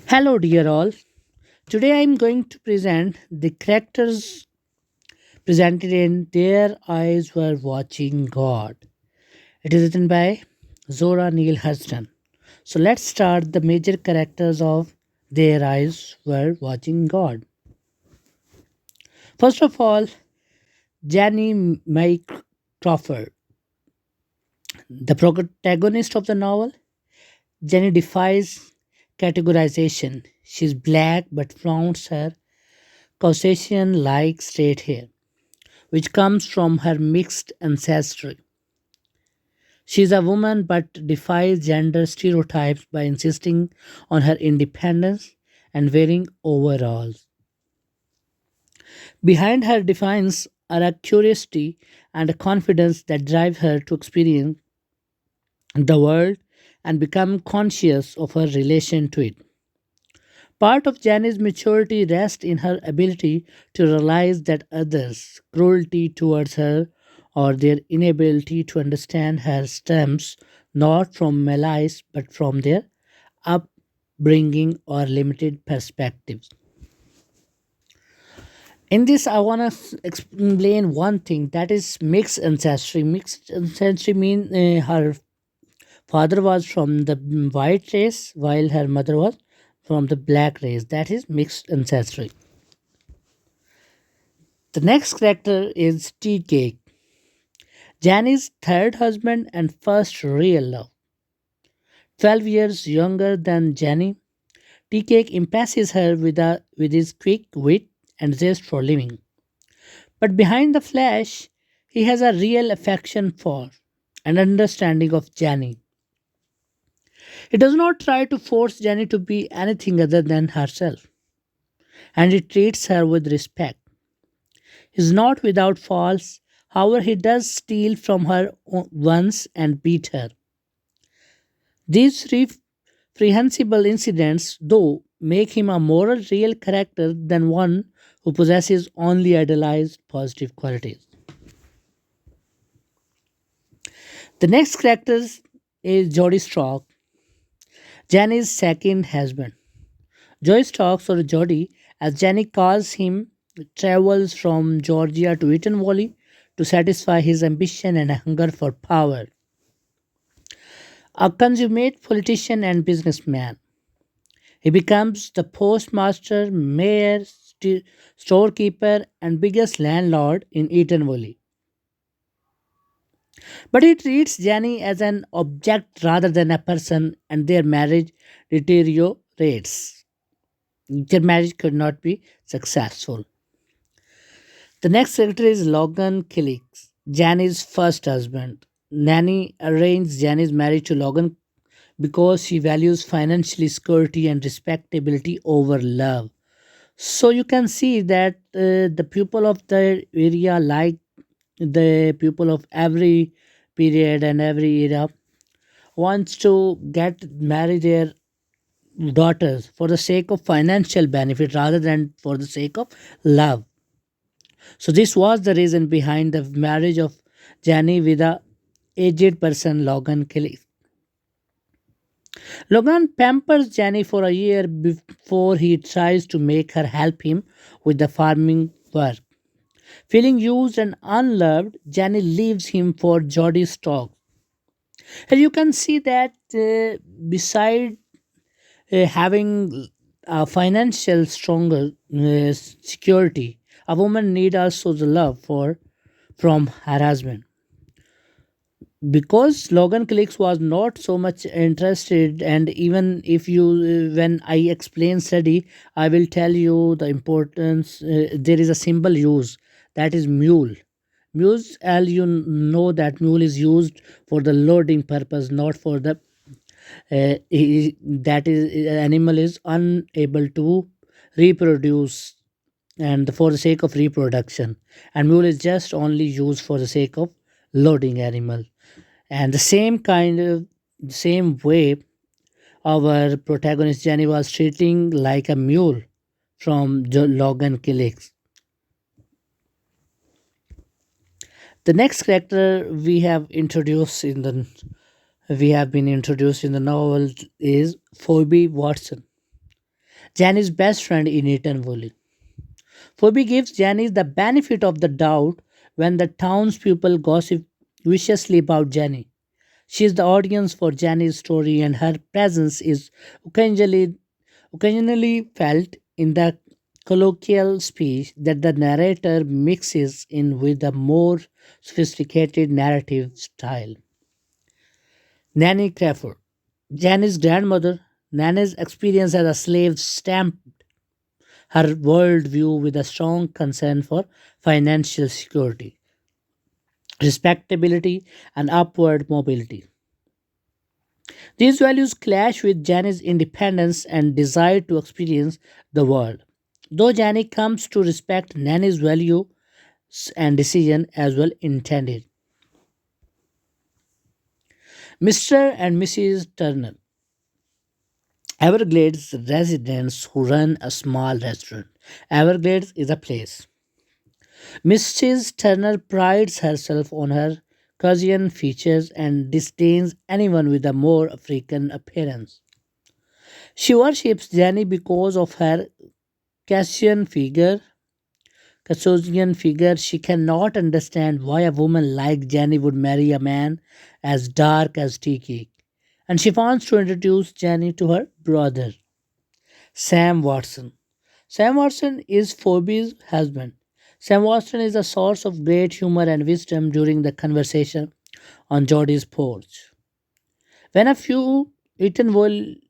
Hello, dear all. Today I am going to present the characters presented in Their Eyes Were Watching God. It is written by Zora Neale Hurston. So let's start the major characters of Their Eyes Were Watching God. First of all, Jenny May Crawford, the protagonist of the novel. Jenny defies categorization. She's black but flaunts her Caucasian like straight hair, which comes from her mixed ancestry. She is a woman but defies gender stereotypes by insisting on her independence and wearing overalls. Behind her defiance are a curiosity and a confidence that drive her to experience the world and become conscious of her relation to it. Part of Janice's maturity rests in her ability to realize that others' cruelty towards her or their inability to understand her stems not from malice but from their upbringing or limited perspectives. In this, I want to explain one thing that is mixed ancestry. Mixed ancestry means her father was from the white race while her mother was from the black race. That is mixed ancestry. The next character is Tea Cake, Janny's third husband and first real love. 12 years younger than Janny, Tea Cake impresses her with his quick wit and zest for living. But behind the flash, he has a real affection for and understanding of Janny. He does not try to force Janny to be anything other than herself, and he treats her with respect. He is not without faults, however, he does steal from her once and beat her. These reprehensible incidents, though, make him a more real character than one who possesses only idealized positive qualities. The next character is Jody Stark, Jenny's second husband. Joy Starks, or Jody, as Jenny calls him, travels from Georgia to Eaton Valley to satisfy his ambition and hunger for power. A consummate politician and businessman, he becomes the postmaster, mayor, storekeeper, and biggest landlord in Eaton Valley. But he treats Jenny as an object rather than a person, and their marriage deteriorates. Their marriage could not be successful. The next secretary is Logan Killicks, Jenny's first husband. Nanny arranged Jenny's marriage to Logan because she values financial security and respectability over love. So you can see that the people of the area, like the people of every period and every era, wants to get marry their daughters for the sake of financial benefit rather than for the sake of love. So this was the reason behind the marriage of Jenny with a aged person, Logan Kelly. Logan pampers Jenny for a year before he tries to make her help him with the farming work. Feeling used and unloved, Jenny leaves him for Jody Stock. And you can see that beside having a financial stronger security, a woman need also the love for from her husband. Because Logan Clicks was not so much interested, and even if you when I explain study, I will tell you the importance. There is a symbol used, that is mule. Mules, as you know, that mule is used for the loading purpose, not for the that is animal is unable to reproduce and for the sake of reproduction, and mule is just only used for the sake of loading animal. And the same kind of the same way our protagonist Jenny was treating like a mule from Logan Killicks. The next character we have been introduced in the novel is Phoebe Watson. Janice's best friend in Eton. Phoebe gives Janice the benefit of the doubt when the townspeople gossip viciously about Jenny. She is the audience for Janice's story, and her presence is occasionally felt in the colloquial speech that the narrator mixes in with a more sophisticated narrative style. Nanny Crawford. Janice's grandmother, Nanny's experience as a slave stamped her worldview with a strong concern for financial security, respectability, and upward mobility. These values clash with Janice's independence and desire to experience the world. Though Janie comes to respect Nanny's values and decision as well intended. Mr. and Mrs. Turner, Everglades residents who run a small restaurant. Everglades is a place. Mrs. Turner prides herself on her Caucasian features and disdains anyone with a more African appearance. She worships Jenny because of her Caucasian figure. Caucasian figure. She cannot understand why a woman like Jenny would marry a man as dark as tea cake. And she wants to introduce Jenny to her brother, Sam Watson. Sam Watson is Phoebe's husband. Sam Watson is a source of great humor and wisdom during the conversation on Jodie's porch. When a few Eaton Valley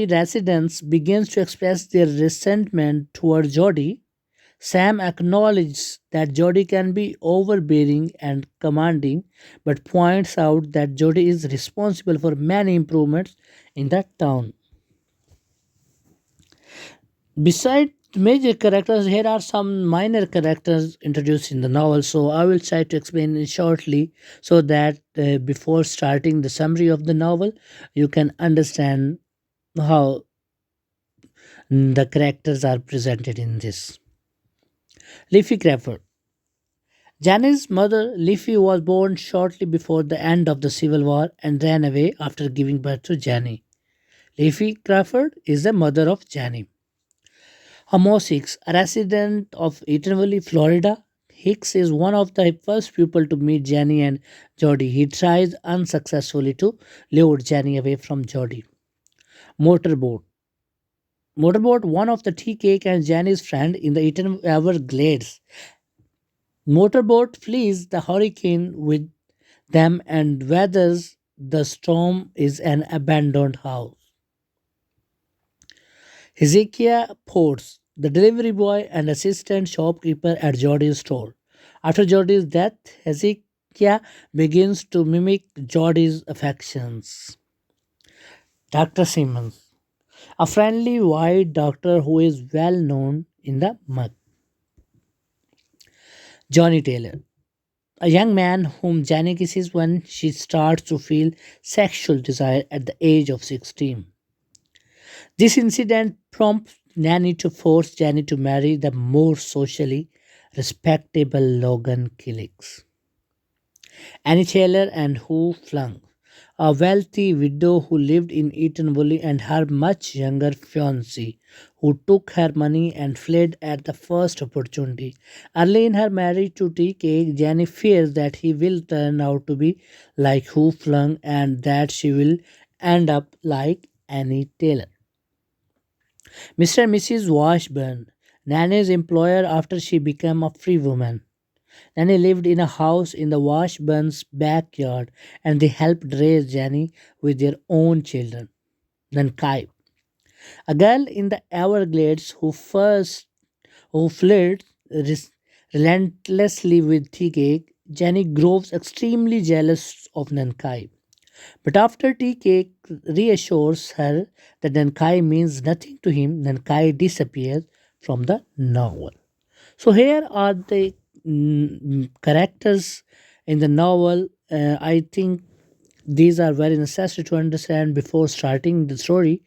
residents begins to express their resentment toward Jodie, Sam acknowledges that Jodie can be overbearing and commanding, but points out that Jodie is responsible for many improvements in that town. Besides major characters, here are some minor characters introduced in the novel. So I will try to explain it shortly so that before starting the summary of the novel, you can understand how the characters are presented in this. Leafy Crawford. Janice's mother, Leafy, was born shortly before the end of the Civil War and ran away after giving birth to Janie. Leafy Crawford is the mother of Janie. Amos Hicks, a resident of Eatonville, Florida. Hicks is one of the first people to meet Jenny and Jody. He tries unsuccessfully to lure Jenny away from Jody. Motorboat. Motorboat, one of the tea cake and Jenny's friend in the Eaton Everglades. Motorboat flees the hurricane with them and weathers the storm is an abandoned house. Hezekiah Ports, the delivery boy and assistant shopkeeper at Jodie's store. After Jodie's death, Hezekiah begins to mimic Jodie's affections. Dr. Simmons, a friendly white doctor who is well known in the mud. Johnny Taylor, a young man whom Jenny kisses when she starts to feel sexual desire at the age of 16. This incident prompts Nanny to force Jenny to marry the more socially respectable Logan Killix. Annie Taylor and Who Flung, a wealthy widow who lived in Eatonville and her much younger fiancé, who took her money and fled at the first opportunity. Early in her marriage to TK, Jenny fears that he will turn out to be like Who Flung and that she will end up like Annie Taylor. Mr. and Mrs. Washburn, Nanny's employer after she became a free woman. Nanny lived in a house in the Washburns' backyard and they helped raise Jenny with their own children. Then Kai, a girl in the Everglades who flirted relentlessly with TK, Jenny grows extremely jealous of Nankai. But after TK reassures her that Nankai means nothing to him, Nankai disappears from the novel. So here are the characters in the novel. I think these are very necessary to understand before starting the story.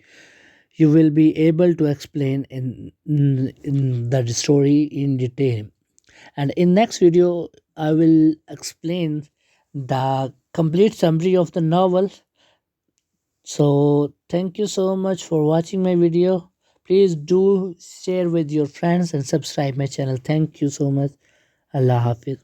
You will be able to explain in the story in detail. And in next video, I will explain the complete summary of the novel. So thank you so much for watching my video. Please do share with your friends and subscribe my channel. Thank you so much. Allah Hafiz.